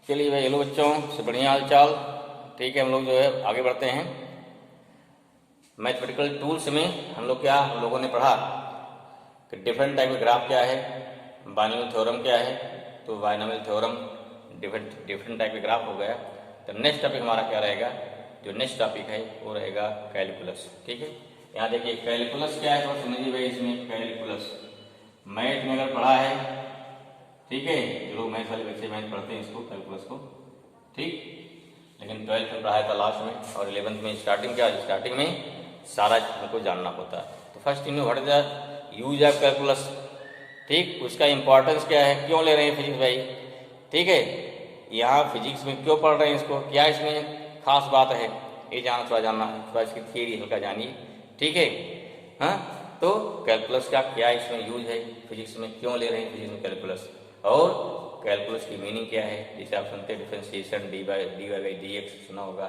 चलिए भाई, हेलो बच्चों, से बढ़िया हाल चाल। ठीक है, हम लोग जो है आगे बढ़ते हैं। मैथमेटिकल टूल्स में हम लोगों ने पढ़ा कि डिफरेंट टाइप का ग्राफ क्या है, बाइनोमियल थ्योरम क्या है। तो बाइनोमियल थ्योरम डिफरेंट टाइप के ग्राफ हो गया। तो नेक्स्ट टॉपिक हमारा क्या रहेगा, जो नेक्स्ट टॉपिक है वो रहेगा कैलकुलस। ठीक है, यहाँ देखिए कैलकुलस क्या है, थोड़ा समझिए भाई। इसमें कैलकुलस मैथ में अगर पढ़ा है, ठीक है, जो लोग मैथ वाले बच्चे मैथ पढ़ते हैं इसको कैलकुलस को, ठीक। लेकिन 12th में पढ़ाया था लास्ट में, और 11th में स्टार्टिंग में सारा हमको जानना होता है। तो first in what is the use of calculus, ठीक, उसका इंपॉर्टेंस क्या है, क्यों ले रहे हैं फिजिक्स भाई, ठीक है, यहाँ फिजिक्स में क्यों पढ़ रहे हैं इसको, क्या इसमें खास बात है, ये जानना है, थोड़ा इसकी थियरी हल्का जानिए, ठीक है। हाँ, तो कैलकुलस का क्या इसमें यूज है, फिजिक्स में क्यों ले रहे हैं फिजिक्स में कैलकुलस, और कैलकुलस की मीनिंग क्या है। जैसे आप सुनते हैं differentiation D Y by D X सुना होगा,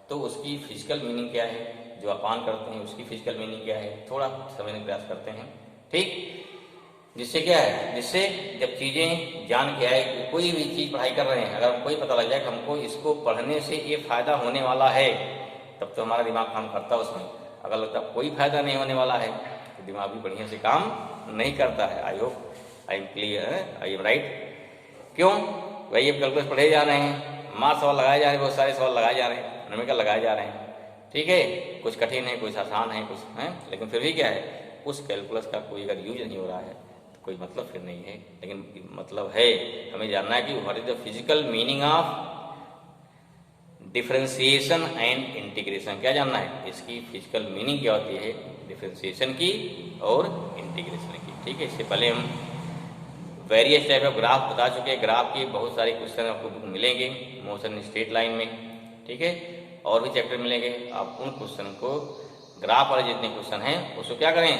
तो उसकी फिजिकल मीनिंग क्या है, जो अपान करते हैं उसकी फिजिकल मीनिंग क्या है, थोड़ा समझने का प्रयास करते हैं, ठीक। जिससे क्या है, जिससे जब चीज़ें जान के आए, कोई भी चीज़ पढ़ाई कर रहे हैं, अगर हमको ही पता लग जाए कि हमको इसको पढ़ने से ये फायदा होने वाला है, तब तो हमारा दिमाग काम करता है उसमें। अगर लगता है कोई फायदा नहीं होने वाला है तो दिमाग भी बढ़िया से काम नहीं करता है। I hope I am clear, I am right. क्यों भाई, अब कैलकुलस पढ़े जा रहे हैं, मार्क्स सवाल लगाए जा रहे हैं, बहुत सारे सवाल लगाए जा रहे हैं, न्यूमेरिकल लगाए जा रहे हैं, ठीक है, कुछ कठिन है, कुछ आसान है, कुछ है, लेकिन फिर भी क्या है, उस कैलकुलस का कोई अगर यूज नहीं हो रहा है तो कोई मतलब फिर नहीं है। लेकिन मतलब है, हमें जानना है कि what is the physical meaning of differentiation and integration. क्या जानना है, इसकी फिजिकल मीनिंग क्या होती है, डिफरेंशिएशन की और इंटीग्रेशन की, ठीक है। इससे पहले हम वेरियस टाइप ऑफ ग्राफ बता चुके हैं। ग्राफ के बहुत सारे क्वेश्चन आपको बुक मिलेंगे, मोशन स्ट्रेट लाइन में, ठीक है, और भी चैप्टर मिलेंगे। आप उन क्वेश्चन को, ग्राफ वाले जितने क्वेश्चन हैं उसको क्या करें,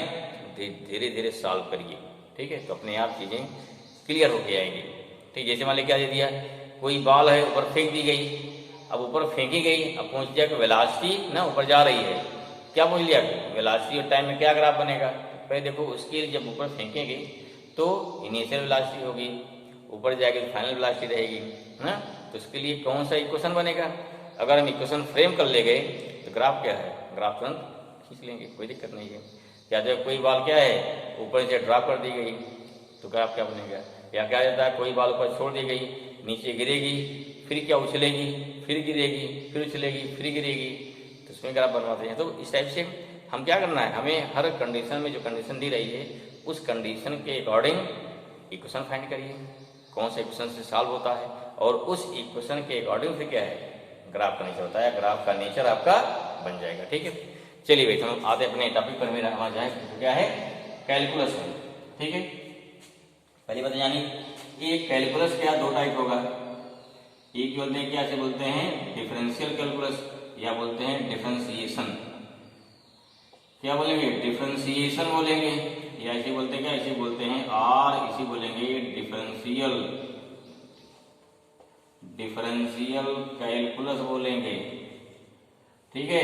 धीरे धीरे सॉल्व करिए, ठीक है, तो अपने आप चीज़ें क्लियर होके आएंगी, ठीक। जैसे मान लीजिए क्या दे दिया, कोई बॉल है ऊपर फेंक दी गई, अब ऊपर फेंकी गई, अब पहुँच जाए वेलोसिटी ना ऊपर जा रही है, क्या पूछ लिया, वेलोसिटी और टाइम में क्या ग्राफ बनेगा। पहले देखो, उसके जब ऊपर फेंकेंगे तो इनिशियल वेलोसिटी होगी, ऊपर जाएगी तो फाइनल वेलोसिटी रहेगी, है ना। तो इसके लिए कौन सा इक्वेशन बनेगा, अगर हम इक्वेशन फ्रेम कर ले गए तो ग्राफ क्या है, ग्राफ तुरंत खींच लेंगे, कोई दिक्कत नहीं है। या जब कोई बॉल क्या है ऊपर से ड्रॉप कर दी गई तो ग्राफ क्या बनेगा, या क्या जाता है, कोई बॉल ऊपर छोड़ दी गई, नीचे गिरेगी, फिर क्या उछलेगी, फिर गिरेगी, फिर उछलेगी, फिर गिरेगी, तो उसमें ग्राफ बनवाते हैं। तो इस टाइप से हम क्या करना है, हमें हर कंडीशन में जो कंडीशन दी रही है उस कंडीशन के अकॉर्डिंग इक्वेशन फाइंड करिए, कौन से इक्वेशन से सॉल्व होता है, और उस इक्वेशन के अकॉर्डिंग फिर क्या है, ग्राफ का नेचर होता है, ग्राफ का नेचर आपका बन जाएगा, ठीक है। चलिए भाई, हम आते अपने टॉपिक पर, मेरा हमारा जाए तो क्या है, कैलकुलस है, ठीक है। पहली बात यानी ये कैलकुलस क्या दो टाइप होगा, एक बोलते हैं, क्या से बोलते हैं, डिफरेंशियल कैलकुलस, या बोलते हैं डिफरेंशिएशन। क्या बोलेंगे, डिफरेंशिएशन बोलेंगे, या इसे बोलते हैं क्या, इसे बोलते हैं और इसे बोलेंगे डिफरेंशियल कैलकुलस बोलेंगे, ठीक है।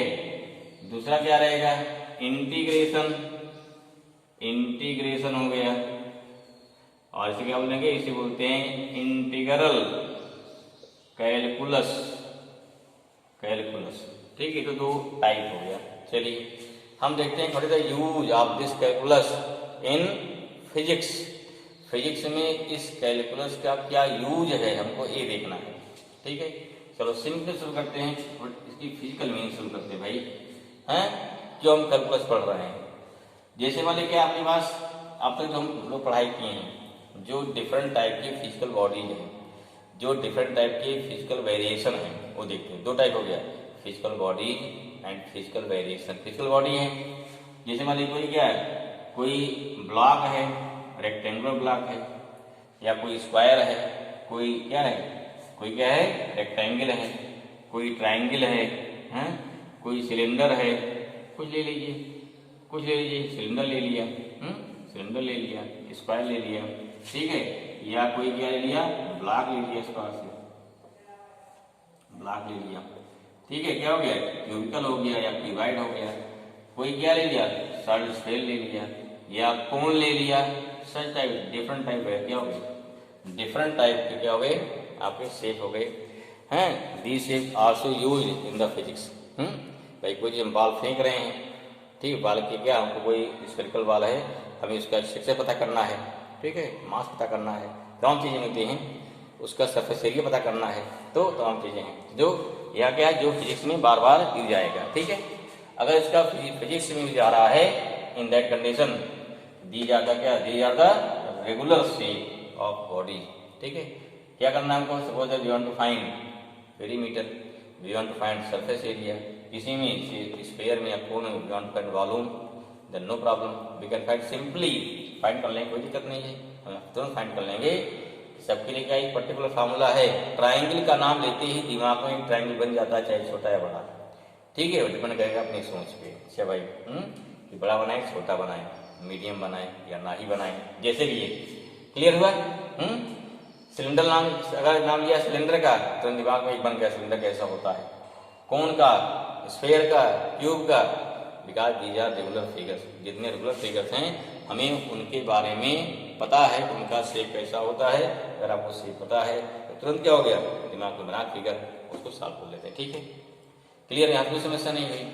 दूसरा क्या रहेगा, इंटीग्रेशन हो गया, और इसे क्या बोलेंगे, इसे बोलते हैं इंटीग्रल कैलकुलस, ठीक है। तो दो टाइप हो गया। चलिए हम देखते हैं what is the use of this calculus in physics. Physics में इस कैलकुलस का क्या यूज है, हमको ये देखना है, ठीक है। चलो सिंपल शुरू करते हैं, इसकी फिजिकल मीनिंग शुरू करते हैं भाई, हैं, क्यों हम कैलकुलस पढ़ रहे हैं। जैसे मान लीजिए आपके पास अब तक जो हम लोग पढ़ाई किए हैं, जो डिफरेंट टाइप की फिजिकल बॉडीज है, जो डिफरेंट टाइप के फिजिकल वेरिएशन है, वो देखते हैं। दो टाइप हो गया, physical body and physical variation. Physical body है, जैसे मान लीजिए कोई क्या है, कोई ब्लॉक है, रेक्टेंगुलर ब्लॉक है, या कोई स्क्वायर है, कोई क्या है, कोई क्या है, रेक्टेंगल है, कोई ट्राइंगल है, कोई सिलेंडर है, कुछ ले लीजिए, सिलेंडर ले लिया, सिलेंडर ले लिया, स्क्वायर ले लिया, ठीक है, या कोई क्या ले लिया, ब्लॉक ले लिया, स्क्वायर से ब्लॉक ले लिया, ठीक है। क्या हो गया, क्यूबिकल हो गया, या क्यूबाइड हो गया, कोई क्या ले लिया, सॉलिड स्फीयर ले लिया, या कोन ले लिया, सच टाइप डिफरेंट टाइप है, क्या हो गए, डिफरेंट टाइप के क्या हो गए आपके शेप हो गए। हैं, this is also use in the physics. भाई कोई चीज हम बॉल फेंक रहे हैं, ठीक है, बॉल की क्या हमको कोई स्फेरिकल बॉल है, हमें उसका क्षेत्र पता करना है, ठीक है, मास पता करना है, तमाम चीज़ें मिलती हैं, उसका सरफेस एरिया पता करना है, तो तमाम चीज़ें हैं जो यहाँ क्या है जो फिजिक्स में बार बार यूज आएगा, ठीक है। अगर इसका फिजिक्स में यूज आ रहा है, इन दैट कंडीशन दी जाता क्या, दी जाता रेगुलर शेप ऑफ बॉडी, ठीक है। क्या करना है हमको, suppose we want to find perimeter, we want to find surface area, किसी में स्फीयर में या कोन में we want to find volume, then no problem, we can find simply, find कर लेंगे, कोई दिक्कत नहीं है, हम तुरंत फाइंड कर लेंगे। सबके लिए क्या एक पर्टिकुलर फार्मूला है, ट्राइंगल का नाम लेते ही दिमाग में एक ट्राइंगल बन जाता है, चाहे छोटा या बड़ा, ठीक है, डिपेंड करेगा अपनी सोच पे। अच्छा भाई, कि बड़ा बनाए, छोटा बनाए, मीडियम बनाए या ना ही बनाए, जैसे भी ये क्लियर हुआ। सिलेंडर नाम अगर नाम लिया सिलेंडर का तो दिमाग में एक बन गया सिलेंडर कैसा होता है, कौन का, स्फीयर का, क्यूब का, because these are regular figures, जितने रेगुलर फिगर्स हैं हमें उनके बारे में पता है, उनका शेप कैसा होता है। अगर आपको शेप पता है तो तुरंत क्या हो गया, दिमाग में बना फिगर, उसको सॉल्व कर लेते हैं, ठीक है, क्लियर, यहाँ कोई समस्या नहीं हुई।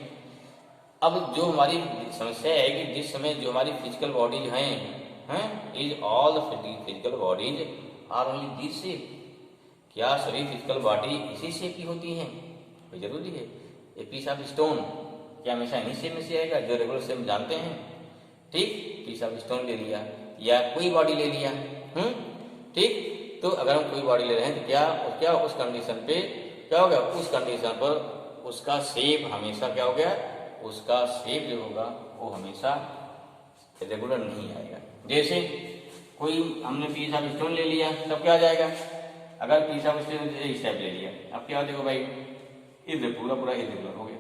अब जो हमारी समस्या है कि जिस समय जो हमारी फिजिकल बॉडीज हैं is all physical bodies are only this shape, क्या सभी फिजिकल बॉडी इसी शेप की होती हैं, कोई जरूरी है। ए पीस ऑफ स्टोन क्या हमेशा इन्हीं शेप में से आएगा जो रेगुलर शेप जानते हैं, ठीक, पीस ऑफ स्टोन ले लिया या कोई बॉडी ले लिया, ठीक, तो अगर हम कोई बॉडी ले रहे हैं तो क्या उस कंडीशन पे क्या हो गया, उस कंडीशन पर उसका शेप हमेशा क्या हो गया, उसका शेप जो होगा वो हमेशा रेगुलर नहीं आएगा। जैसे कोई हमने पीस ऑफ स्टोन ले लिया तब क्या आ जाएगा, अगर पीस ऑफ स्टोन इस टाइप ले लिया, अब क्या देखो भाई, इधर पूरा इरेगुलर हो गया,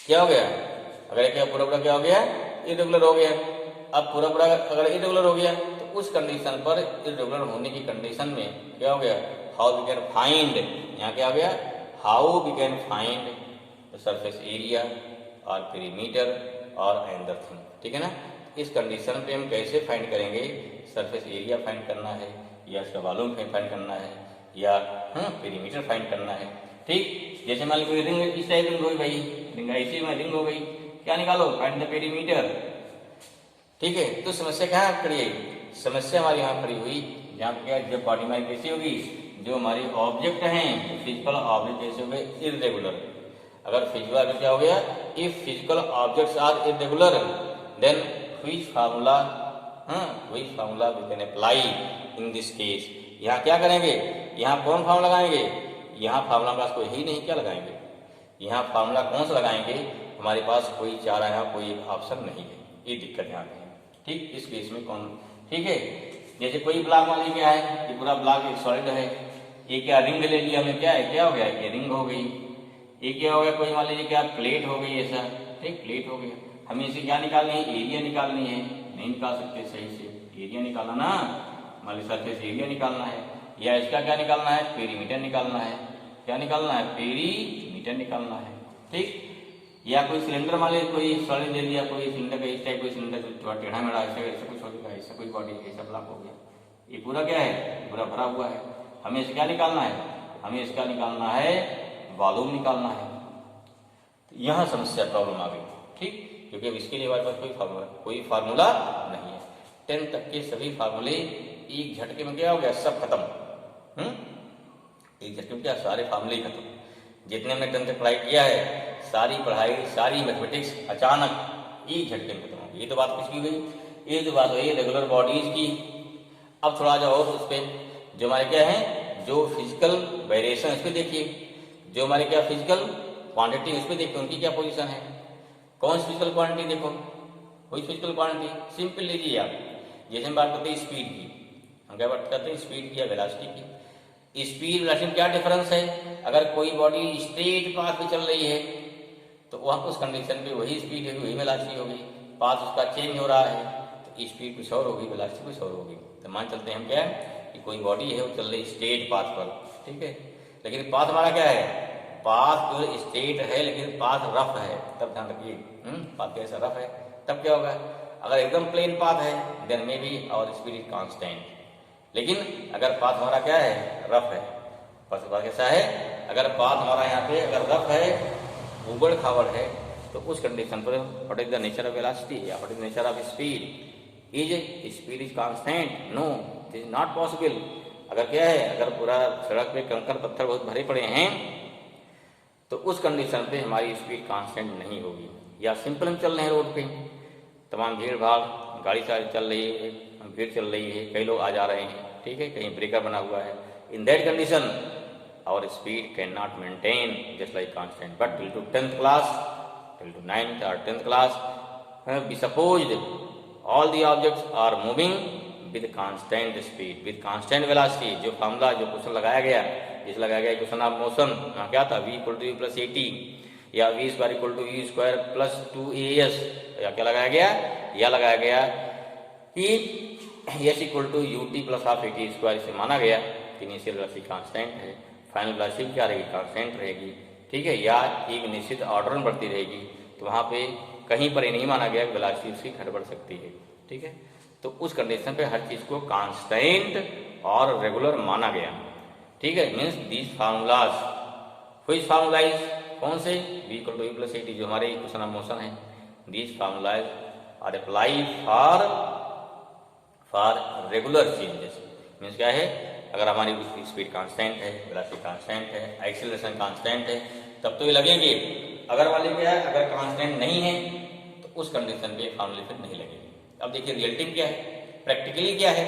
क्या हो गया, अगर क्या पूरा क्या हो गया, इरेगुलर हो गया। अब पूरा अगर इरेगुलर हो गया तो उस कंडीशन पर, इरेगुलर होने की कंडीशन में क्या हो गया, हाउ वी कैन फाइंड, यहाँ क्या हो गया, how we can find the surface area और पेरीमीटर और अनदर थिंग, ठीक है ना। इस कंडीशन पे हम कैसे फाइंड करेंगे, सरफेस एरिया फाइंड करना है या इसका वॉल्यूम फाइंड करना है या पेरीमीटर फाइंड करना है, ठीक। जैसे मान लीजिए रिंग इस टाइप रिंग हो गई भाई, रिंग ऐसी में रिंग हो गई, क्या निकालो, फाइंड द पेरीमीटर, ठीक है। तो समस्या कहाँ खड़ी है, समस्या हमारी यहाँ खड़ी हुई जहाँ क्या, जब बॉडी हमारी कैसी होगी, जो हमारी ऑब्जेक्ट हैं फिजिकल ऑब्जेक्ट कैसे हो गए, इरेगुलर। अगर फिजिकल क्या हो गया, if physical objects are irregular then which formula we can apply in this case. यहाँ क्या करेंगे, यहाँ कौन फार्मूला लगाएंगे, यहाँ फार्मूला हमारे पास कोई ही नहीं, क्या लगाएंगे, यहाँ फार्मूला कौन सा लगाएंगे, हमारे पास कोई चारा यहाँ कोई ऑप्शन नहीं है, ये दिक्कत यहाँ पे है, ठीक। इस केस में कौन, ठीक है, जैसे कोई ब्लॉक मान लीजिए क्या है, ये पूरा ब्लॉक एक सॉलिड है, ये क्या रिंग ले लिया हमने, क्या है, क्या हो गया, ये रिंग हो गई, ये क्या हो गया, कोई मान लीजिए क्या प्लेट हो गई ऐसा, ठीक, प्लेट हो गया। हमें इसे क्या निकालनी है, एरिया निकालनी है, नहीं निकाल सकते सही से, एरिया निकालना ना, मान लीजिए सरफेस एरिया निकालना है, या इसका क्या निकालना है, पेरीमीटर निकालना है, क्या निकालना है, पेरीमीटर निकालना है, ठीक। या कोई सिलेंडर मान लीजिए, कोई सॉलिड ले लिया, कोई सिलेंडर का इस टाइप, कोई सिलेंडर थोड़ा टेढ़ा मेढ़ा ऐसा कुछ हो गया, ऐसा कोई बॉडी ऐसा ब्लॉक हो गया, ये पूरा क्या है, पूरा भरा हुआ है, हमें इसका क्या निकालना है, हमें इसका निकालना है वॉल्यूम निकालना है। तो यहाँ समस्या प्रॉब्लम आ गई, ठीक, क्योंकि अब इसके लिए हमारे पास कोई फार्मूला नहीं है। 10 तक के सभी फार्मूले एक झटके में क्या हो गया, सब खत्म, एक झटके में क्या, सारे फार्मूले खत्म, जितने हमने 10 तक पढ़ाई किया है, सारी पढ़ाई, सारी मैथमेटिक्स अचानक एक झटके में खत्म हो गई। ये तो बात कुछ की गई, ये तो बात हुई रेगुलर बॉडीज की। अब थोड़ा जाओ और उस पर जो हमारे क्या है, जो फिजिकल वेरिएशन उस पर देखिए, जो हमारे क्या फिजिकल क्वांटिटी उस पर देखिए, उनकी क्या पोजीशन है, कौन सी फिजिकल क्वांटिटी देखो, कोई फिजिकल क्वांटिटी सिंपल लीजिए आप, जैसे हम बात करते हैं स्पीड की, हम क्या बात करते हैं स्पीड की या वेलोसिटी की। स्पीड वेलोसिटी में क्या डिफरेंस है, अगर कोई बॉडी स्ट्रेट पाथ पे चल रही है तो वहाँ उस कंडीशन पे वही स्पीड है, वही वेलोसिटी होगी, पाथ उसका चेंज हो रहा है तो स्पीड कुछ और होगी, वेलोसिटी कुछ और होगी। तो मान चलते हैं हम क्या है कि कोई बॉडी है वो चल रही स्ट्रेट पाथ पर, ठीक है, लेकिन पाथ हमारा क्या है, पाथ जो स्ट्रेट है लेकिन पाथ रफ है, तब ध्यान रखिए, पाथ कैसा रफ है, तब क्या होगा, अगर एकदम प्लेन पाथ है देन मे बी और स्पीड इज कांस्टेंट, लेकिन अगर पाथ हमारा क्या है, रफ है, फर्स्ट पाथ कैसा है, अगर पाथ हमारा यहाँ पे अगर रफ है, उबड़ खाबड़ है, तो उस कंडीशन पर what is the nature of velocity या what is nature of speed, is speed is constant, no this is not possible. अगर क्या है, अगर पूरा सड़क पे कंकड़ पत्थर बहुत भरे पड़े हैं तो उस कंडीशन पे हमारी स्पीड कांस्टेंट नहीं होगी। या सिंपल हम चल रहे हैं रोड पे, तमाम भीड़ भाड़ गाड़ी चल रही है, भीड़ चल रही है, कई लोग आ जा रहे हैं, ठीक है, कहीं ब्रेकर बना हुआ है, in that condition our speed can not maintain just like constant. But till two 10th class, till two 9th or 10th class, we supposed all the objects are moving with constant speed, with constant velocity। जो formula जो question लगाया गया, जिस लगाया गया question of motion, वहाँ क्या था, v = u + at या v² = u² + 2as, या क्या लगाया गया, या लगाया गया कि s = ut + ½ at²। इसे माना गया कि इनिशियल वेलोसिटी कांस्टेंट है, फाइनल वेलोसिटी क्या रहेगी, कांस्टेंट रहेगी, ठीक है, या एक निश्चित ऑर्डर में बढ़ती रहेगी। तो वहाँ पे कहीं पर ये नहीं माना गया वेलोसिटी उसकी घट बढ़ सकती है, ठीक है। तो उस कंडीशन पे हर चीज़ को कांस्टेंट और रेगुलर माना गया, ठीक है। Means these formulas, which formulas, कौन से, v = u + at जो हमारे इक्वेशन ऑफ मोशन है, these formulas are apply for regular changes. Means क्या है, अगर हमारी स्पीड कांस्टेंट है, वेलोसिटी कांस्टेंट है, एक्सीलरेशन कांस्टेंट है, तब तो ये लगेंगे। अगर वाले क्या है, अगर कांस्टेंट नहीं है तो उस कंडीशन पे फार्मूले फिर नहीं लगेंगे। अब देखिए रियलिटी क्या है, प्रैक्टिकली क्या है,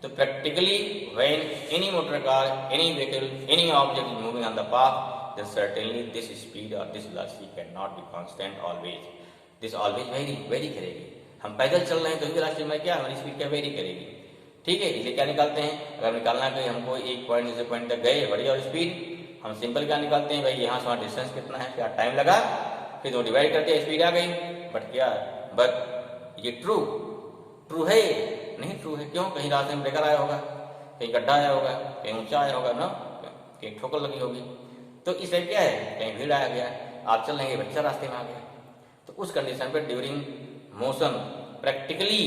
तो practically when any motor car, any vehicle, any object is moving on the path, then certainly this speed or this velocity cannot be constant always, this always vary करेगी। हम पैदल चल रहे हैं तो भी वेलोसिटी में क्या, हमारी स्पीड क्या वेरी करेगी, ठीक है। इसे क्या निकालते हैं, अगर निकालना है हमको एक पॉइंट से पॉइंट तक गए, बढ़ी और स्पीड, हम सिंपल क्या निकालते हैं, भाई यहाँ से वहाँ डिस्टेंस कितना है, क्या टाइम लगा, फिर दो डिवाइड करते हैं, स्पीड आ गई। बट क्या, बट ये ट्रू है, नहीं ट्रू है, क्यों, कहीं रास्ते में ब्रेकर आया होगा, कहीं गड्ढा आया होगा, कहीं ऊंचा आया होगा ना, कहीं ठोकर लगी होगी, तो इस टाइप क्या है, कहीं भीड़ आया गया, आप चल रहे हैं, बच्चा रास्ते में आ गया, तो उस कंडीशन पे during motion practically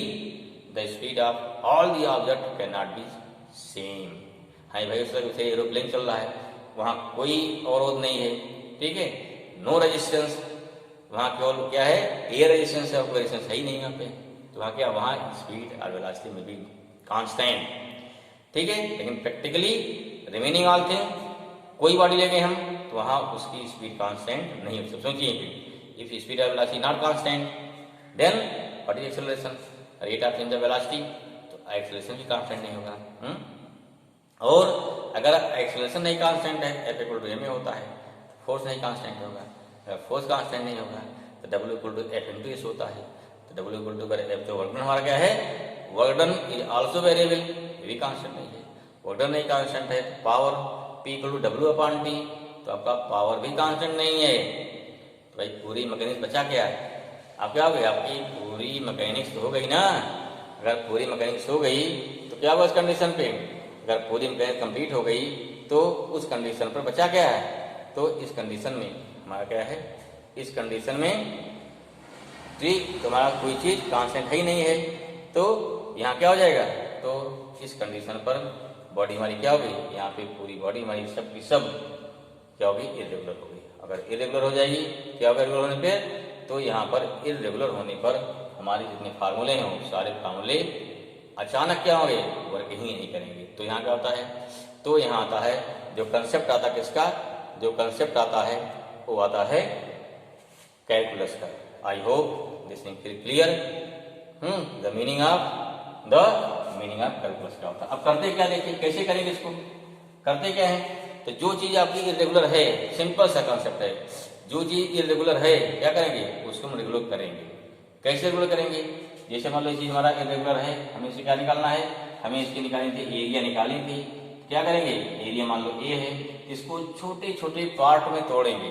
the speed of all the object can not be same. हाँ भाई, उस एरोप्लेन चल रहा है, वहाँ कोई अवरोध नहीं है, ठीक है, नो रेजिस्टेंस, वहाँ केवल क्या है, एयर रेजिस्टेंस है, कोई रेजिस्टेंस है ही नहीं यहाँ पे, तो वहाँ क्या, वहाँ स्पीड और वेलोसिटी में भी कांस्टेंट, ठीक है। लेकिन प्रैक्टिकली रिमेनिंग ऑल थिंग, कोई बॉडी लेंगे हम तो वहाँ उसकी स्पीड कांस्टेंट नहीं हो सकती। सोचिए इफ स्पीड और velocity not constant, then what is acceleration, rate of change of velocity, तो एक्सेलरेशन भी कांस्टेंट नहीं होगा। और अगर एक्सेलरेशन नहीं कांस्टेंट है, F = ma होता है, फोर्स नहीं कांस्टेंट होगा, अगर फोर्स कांस्टेंट नहीं होगा तो W = F × S होता है, तो W = F, जो वर्क डन हमारा क्या है, work done is also variable, ये भी कांस्टेंट नहीं है, वर्क डन नहीं कांस्टेंट है, पावर P = W/T, तो आपका पावर भी कांस्टेंट नहीं है, तो भाई पूरी मैकेनिक्स बचा क्या है, आप क्या हो गई, आपकी पूरी मैकेनिक्स हो गई ना। अगर पूरी मैकेनिक्स हो गई तो क्या हुआ इस कंडीशन पे, अगर पूरी मैकेनिक्स कंप्लीट हो गई तो उस कंडीशन पर बचा क्या है, तो इस कंडीशन में हमारा क्या है, इस कंडीशन में तुम्हारा कोई चीज कांस्टेंट है ही नहीं है, तो यहाँ क्या हो जाएगा, तो इस कंडीशन पर बॉडी हमारी क्या होगी, यहाँ पे पूरी बॉडी हमारी सब की सब क्या होगी, इरेगुलर होगी। अगर इरेगुलर हो जाएगी, क्या होगा इरेगुलर होने पे, तो यहाँ पर इरेगुलर होने पर हमारे जितने फार्मूले हैं वो सारे फार्मूले अचानक क्या होंगे, वर्क ही नहीं करेंगे। तो यहाँ क्या होता है, तो यहाँ आता है जो कंसेप्ट आता है किसका, जो कंसेप्ट आता है वो आता है कैलकुलस का। I hope this thing feel clear, the meaning of calculus क्या होता है। अब करते क्या, देखिए कैसे करेंगे इसको, करते क्या है, तो जो चीज आपकी इरेगुलर है, सिंपल सा कंसेप्ट है, जो चीज इरेगुलर है क्या करेंगे, उसको हम रेगुलर करेंगे। कैसे रेगुलर करेंगे, जैसे मान लो ये चीज हमारा इरेगुलर है, हमें इसे क्या निकालना है, हमें इसकी निकालनी थी, एरिया निकालनी थी, क्या करेंगे, एरिया मान लो ए है, इसको छोटे छोटे पार्ट में तोड़ेंगे,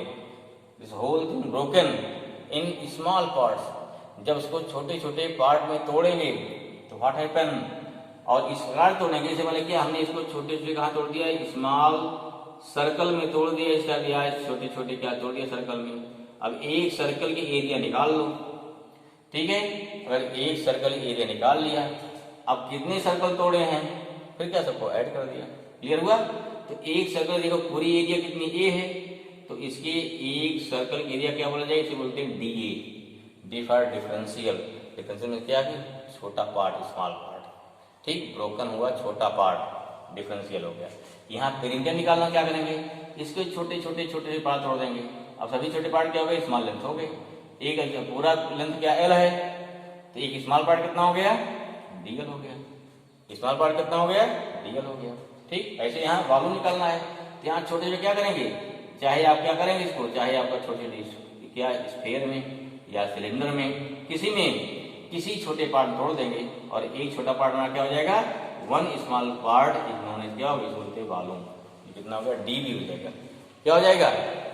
this whole thing broken in small parts. जब इसको छोटे छोटे पार्ट में तोड़ेंगे तो व्हाट हैपन, और इस प्रकार तोड़ेंगे, जैसे मतलब कि हमने इसको छोटे छोटे कहाँ तोड़ दिया, स्मॉल सर्कल में तोड़ दिया, इसका दिया छोटे छोटे क्या तोड़ दिया, सर्कल में। अब एक सर्कल की एरिया निकाल लो, ठीक है, अगर एक सर्कल एरिया निकाल लिया, अब कितने सर्कल तोड़े हैं, फिर क्या सबको ऐड कर दिया, क्लियर हुआ। तो तो एक सर्कल देखो पूरी एरिया कितनी ए है, तो इसके एक सर्कल एरिया क्या बोला जाए, इसे बोलते हैं D A, D for differential. Differential में क्या है, छोटा पार्ट, स्मॉल पार्ट, ठीक, ब्रोकन हुआ छोटा पार्ट, डिफरेंशियल हो गया। यहाँ पेरिमीटर निकालना क्या करेंगे, इसके छोटे छोटे छोटे पार्ट तोड़ देंगे। अब सभी छोटे पार्ट क्या हो गए, स्मॉल लेंथ हो गए। एक पूरा लेंथ क्या एल है, तो एक स्मॉल पार्ट कितना हो गया, डीएल हो गया। स्मॉल पार्ट कितना हो गया, डीएल हो गया। ठीक, ऐसे यहाँ वॉल्यूम निकालना है, तो यहाँ छोटे जो क्या करेंगे, चाहे आप क्या करेंगे इसको, चाहे आपका छोटे क्या स्फीयर में या सिलेंडर में, किसी छोटे पार्ट तोड़ देंगे और एक छोटा पार्ट में क्या हो जाएगा, one small part is known as क्या होगा, बोलते हैं वॉल्यूम। कितना हो गया, डीबी हो जाएगा। क्या हो जाएगा,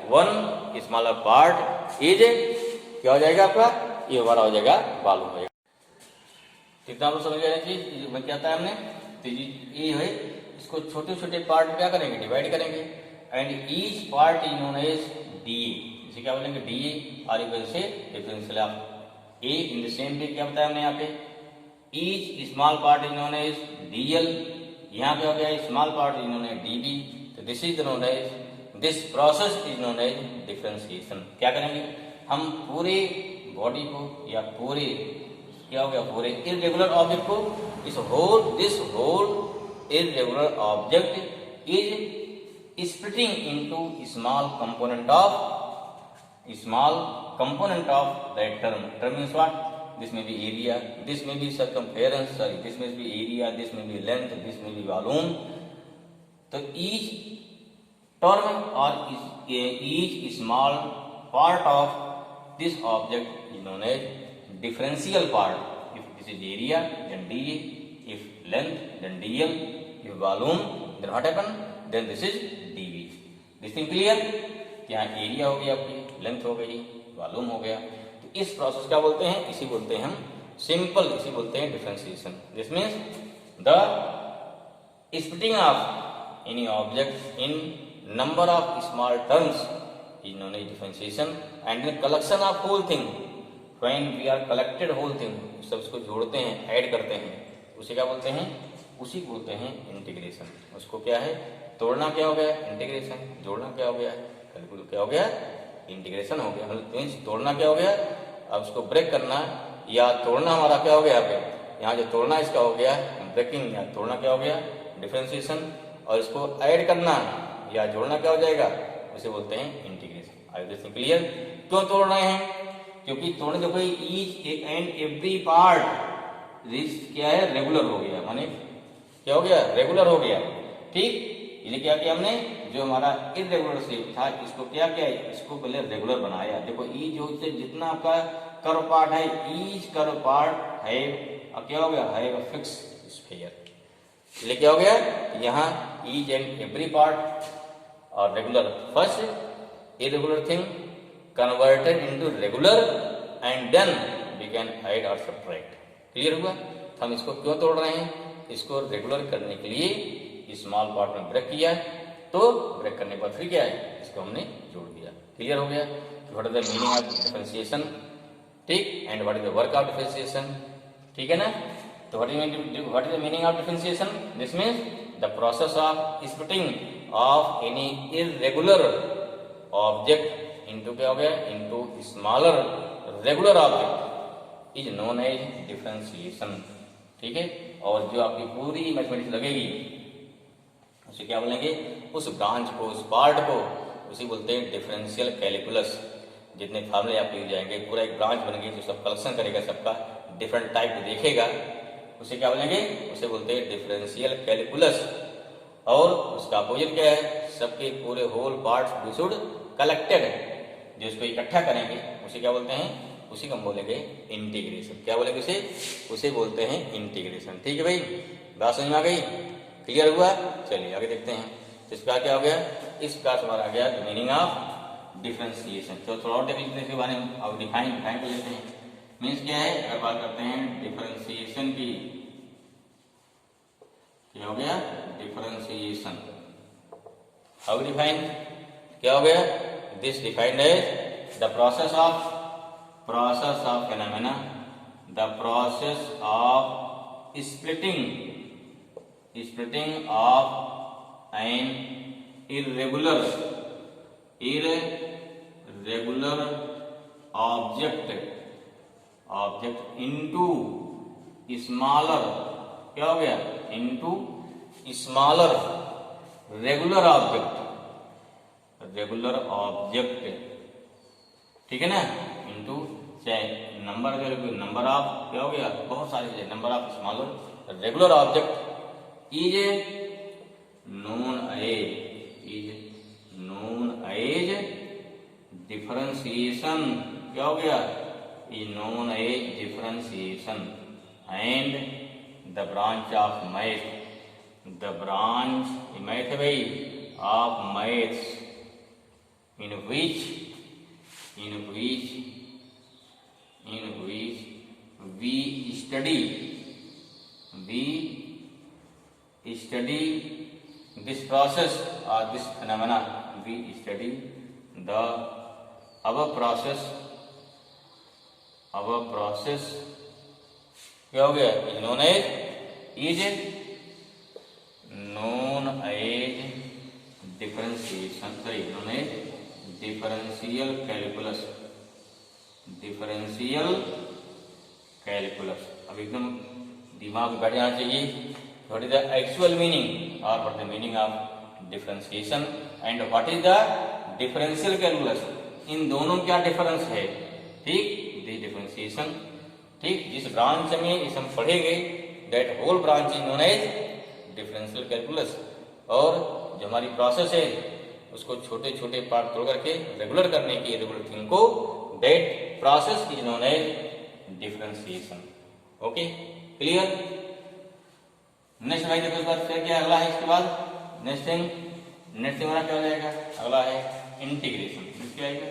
वन स्मॉलर पार्ट इज क्या हो जाएगा आपका, ये हमारा हो जाएगा वॉल्यूम हो जाएगा। कितना आप समझ गए चीज क्या था हमने, तो ये है, इसको छोटे छोटे पार्ट क्या करेंगे, डिवाइड करेंगे, and each part is known as D, इसे क्या बोलेंगे, डी और इक्वल से differential of A in the same way. क्या बताया हमने यहाँ पे, each small part is known as DL, यहाँ पे हो गया small part is known as DB. तो this is known as, this process is known as differentiation. क्या करेंगे हम, पूरे बॉडी को या पूरे क्या हो गया, पूरे इरेगुलर ऑब्जेक्ट को, this whole irregular object is splitting into small component of that term. Term means what? This may be area, this may be circumference, this may be area, this may be length, this may be volume. So each term or each small part of this object is known as differential part. If this is area, then dA. If length, then dl. If volume, then what happen? Then this is dV. This thing clear? यहाँ area हो गया, आपकी length हो गई, volume हो गया। तो इस प्रोसेस क्या बोलते हैं, इसी बोलते हैं हम सिंपल, इसी बोलते हैं differentiation. This means the splitting of any object in number of small terms is known as differentiation. And the collection of whole thing, when we are collected whole thing, सब इसको जोड़ते हैं, ऐड करते हैं, उसे क्या बोलते हैं, उसी को बोलते हैं इंटीग्रेशन। उसको क्या है, तोड़ना क्या हो गया, इंटीग्रेशन, जोड़ना क्या हो गया, कैलकुलेट क्या हो गया, इंटीग्रेशन हो गया। मीन्स तोड़ना क्या हो गया, अब उसको ब्रेक करना या तोड़ना हमारा क्या हो गया, यहाँ जो तोड़ना इसका हो गया ब्रेकिंग, या तोड़ना क्या हो गया, डिफरेंशिएशन, और इसको ऐड करना या जोड़ना क्या हो जाएगा, उसे बोलते हैं इंटीग्रेशन। I this clear? क्यों तोड़ रहे हैं, क्योंकि तोड़ने देखो ईच एंड एवरी पार्ट क्या है, रेगुलर हो गया, माने क्या हो गया, रेगुलर हो गया। ठीक, ये क्या किया हमने, जो हमारा इरेगुलर शेप था इसको क्या किया, इसको पहले रेगुलर बनाया। देखो ई जो जितना आपका कर्व पार्ट है, ईच कर्व पार्ट है क्या हो गया, है फिक्स स्फीयर। इसलिए क्या हो गया, यहाँ ईच एंड एवरी पार्ट और regular, first irregular thing converted into regular and then we can add और सब्ट्रैक्ट। क्लियर हुआ? तो हम इसको क्यों तोड़ रहे हैं, इसको रेगुलर करने के लिए स्मॉल पार्ट में ब्रेक किया, तो ब्रेक करने के बाद फिर क्या है, इसको हमने जोड़ दिया। क्लियर हो गया? What is the meaning of differentiation, ठीक, and what is the work of differentiation, ठीक है ना। तो what is the meaning of differentiation, this means the process of splitting of any irregular object into क्या हो गया, into smaller regular object is known as differentiation. ठीक है, और जो आपकी पूरी मैथमेटिक्स लगेगी उसे क्या बोलेंगे, उस ब्रांच को, उस पार्ट को, उसे बोलते हैं डिफरेंशियल कैलकुलस। जितने फार्मूले आप लिख जाएंगे, पूरा एक ब्रांच बनेगी जो सब कलेक्शन करेगा, सबका डिफरेंट टाइप देखेगा, उसे क्या बोलेंगे, उसे बोलते हैं डिफरेंशियल कैलकुलस। और उसका अपोजिट क्या है, सबके पूरे whole parts we should collected, जो इसको इकट्ठा करेंगे उसे क्या बोलते हैं, उसी को हम बोलेंगे इंटीग्रेशन। क्या बोलेंगे उसे बोलते हैं इंटीग्रेशन। ठीक है भाई, बात समझ में आ गई, क्लियर हुआ? चलिए आगे देखते हैं। तो इसका क्या हो गया, इस क्लास हमारा आ गया मीनिंग ऑफ डिफरेंशिएशन। तो थोड़ा और डेफिनेशन के बारे में अब डिफाइन कर लेते हैं। मीन्स क्या है, अगर बात करते हैं डिफरेंशिएशन की, क्या हो गया, डिफरेंशिएशन हाउ डिफाइन, क्या हो गया, this defined as the process of phenomena, the process of splitting of an irregular object into smaller, क्या हो गया, into smaller regular object, ठीक है ना, into चाहे नंबर, नंबर ऑफ, क्या हो गया, बहुत सारी चीजें, number of smaller regular object is known as differentiation, क्या हो गया, is known as differentiation and the branch of math, the branch math है भाई of maths in which we study this process or this phenomena, we study the our process क्या हो गया, is known as differentiation, known as differential calculus। अब एकदम दिमाग में बैठ जाना चाहिए, what is the actual meaning और what the meaning of differentiation and what is the differential calculus, इन दोनों क्या डिफरेंस है, ठीक, दिस डिफरेंशिएशन, ठीक, जिस ब्रांच में इस हम पढ़ेंगे that whole branch is known as differential calculus, और जो हमारी प्रोसेस है उसको छोटे छोटे पार्ट तोड़ करके रेगुलर करने की, रेगुलर थिंग को, that process is known as differentiation. Okay, clear. Next भाई देखो इस बार फिर क्या अगला है, इसके बाद नेक्स्ट थिंग हमारा क्या हो जाएगा, अगला है इंटीग्रेशन। नेक्स्ट क्या आएगा,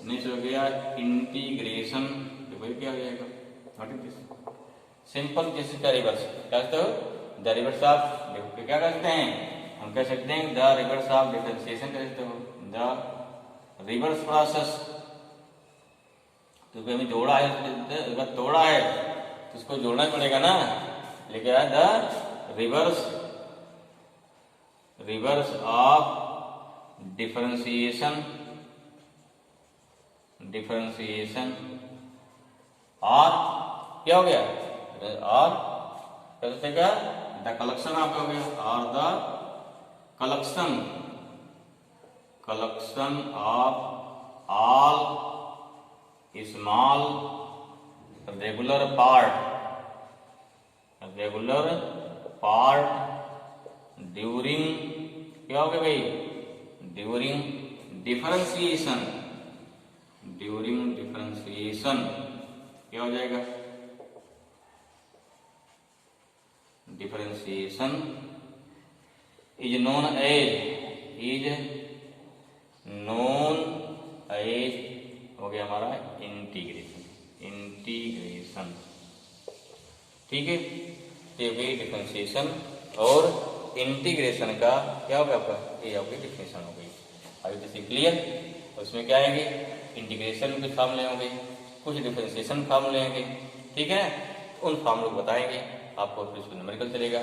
नेक्स्ट हो गया इंटीग्रेशन। देखो ये क्या हो जाएगा, व्हाट इज दिस, सिंपल जैसे का रिवर्स, क्या कहते हो, द रिवर्स ऑफ, देखो क्या कहते हैं, हम कह सकते हैं द रिवर्स ऑफ डिफरेंशिएशन कह सकते हो, द रिवर्स प्रोसेस। तो हमें जोड़ा है, अगर तोड़ा है तो उसको जोड़ना पड़ेगा ना, लेकिन द रिवर्स ऑफ डिफरेंशिएशन और क्या हो गया, और कैसे का द कलेक्शन ऑफ, हो गया, और the collection of all small regular part during, क्या हो गया भाई, during differentiation, क्या हो जाएगा, differentiation is known as हो गया हमारा इंटीग्रेशन, ठीक है। तो ये डिफरेंशिएशन और इंटीग्रेशन का क्या होगा आपका, ये आपकी डिफिनेशन हो गई। अभी जैसे क्लियर, उसमें क्या आएंगे, इंटीग्रेशन के फॉर्मूले होंगे, कुछ डिफरेंशिएशन फॉर्मूले होंगे, ठीक है, उन फॉर्मूले को बताएंगे आपको, फिर उसको न्यूमेरिकल चलेगा।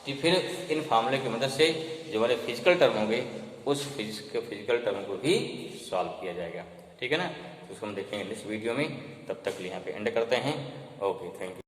तो फिर इन फार्मूले की मदद से जो हमारे फिजिकल टर्म होंगे उस फिजिकल टर्म को भी सॉल्व किया जाएगा, ठीक है ना। तो उसको हम देखेंगे नेक्स्ट वीडियो में, तब तक के लिए यहाँ पे एंड करते हैं। Okay, thank you.